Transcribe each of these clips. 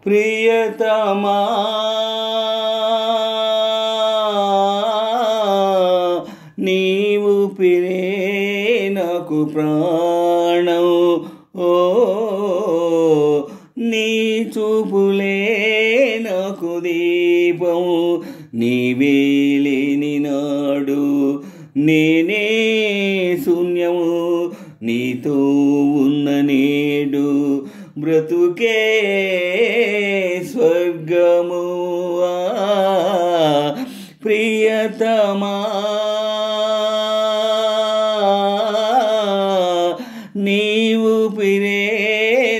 ప్రియతమా నీవు పిరే నాకు ప్రాణం ఓ నీ చూపులే నాకు దీపం నీవే లేని నాడు నేనే శూన్యము నీతో ఉన్న నేడు బ్రతుకే స్వర్గము ప్రియతమా నీవు పిరే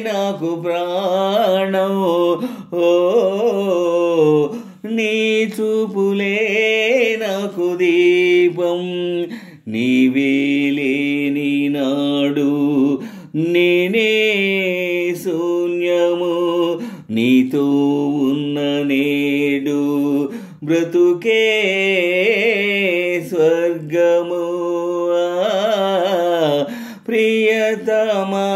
నాకు ప్రాణం ఓ నీ చూపులే నాకు దీపం నీవే లేని నాడు నేనే శూన్యము నీతో ఉన్న నేడు బ్రతుకే స్వర్గము ప్రియతమా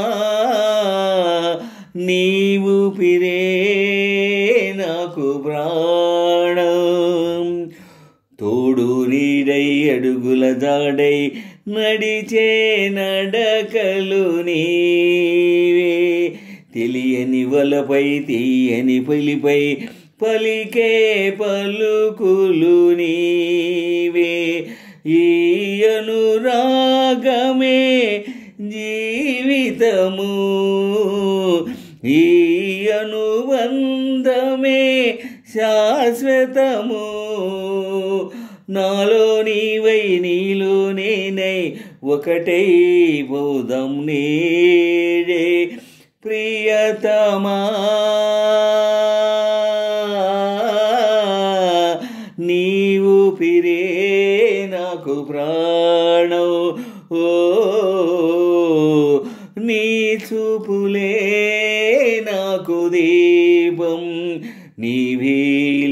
నీవు పిరే నాకు ప్రాణం తోడు నీడై అడుగుల జాడై నడిచే నడకలు నీవే తెలియని వలపై తీయని పలిపై పలికే పలుకులు నీవే ఈ అనురాగమే జీవితము ఈ అనుబంధమే శాశ్వతము నాలో నీవై నీలో నేనై ఒకటై పోదాం నేడే ప్రియతమా నీవు పిరే నాకు ప్రాణం ఓ నీ చూపులే నాకు దీపం నీవే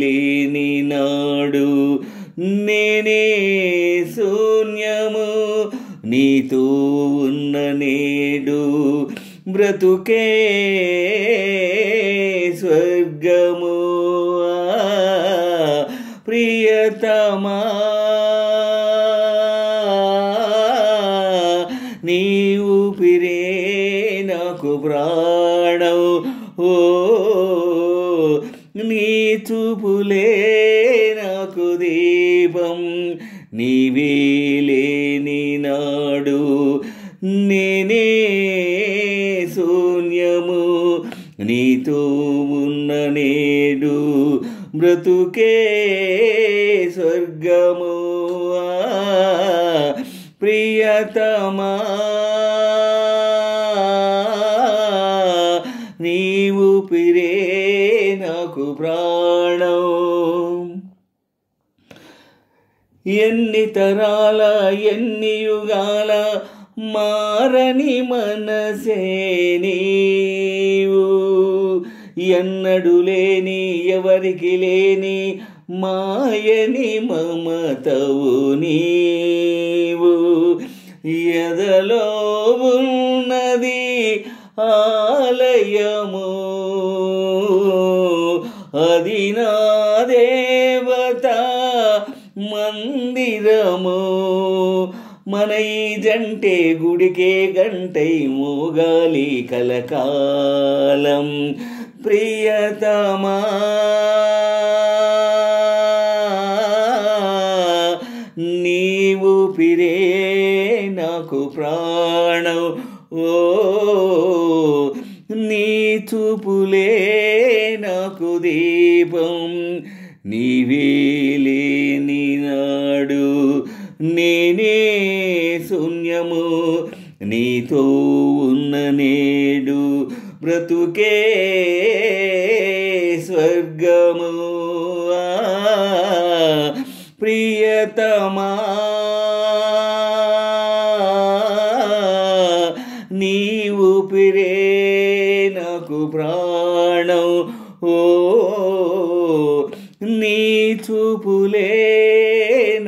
లేని నాడు నేనే శూన్యము నీతో ఉన్న నేడు బ్రతుకే స్వర్గము ప్రియతమా నీవు పిరే నాకు ప్రాణం ఓ నీ చూపులే నాకు దీపం నీవే లేని నాడు నేనే శూన్యము నీతో ఉన్న నేడు బ్రతుకే స్వర్గము ప్రియతమా నీవు పిరే నాకు ప్రాణం ఎన్ని తరాల ఎన్ని యుగాల మారని మనసే నీవు ఎన్నడు లేని ఎవరికి లేని మాయని మమతవు నీవు ఎదలో ఉన్నది ఆలయము అది నా దేవత మందిరము మన ఈ జంటే గుడికే గంటై మోగాలి కలకాలం ప్రియతమా నీవు పిరే నాకు ప్రాణం ఓ నీ చూపులే నాకు దీపం నీవే లేని నాడు నేనే శూన్యము నీతో ఉన్న నేడు బ్రతుకే స్వర్గము ప్రియతమా నీవు పిరే నాకు ప్రాణం ఓ నీ చూపులే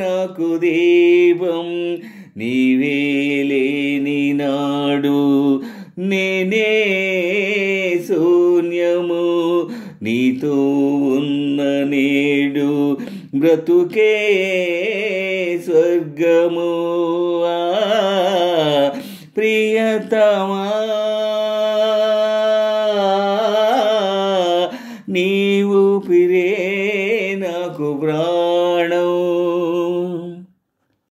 నాకు దీపం నీవే లేని నాడు నేనే శూన్య సమయము నీతో ఉన్న నేడు బ్రతుకే స్వర్గము ప్రియతమా నీవు పిరే నాకు ప్రాణం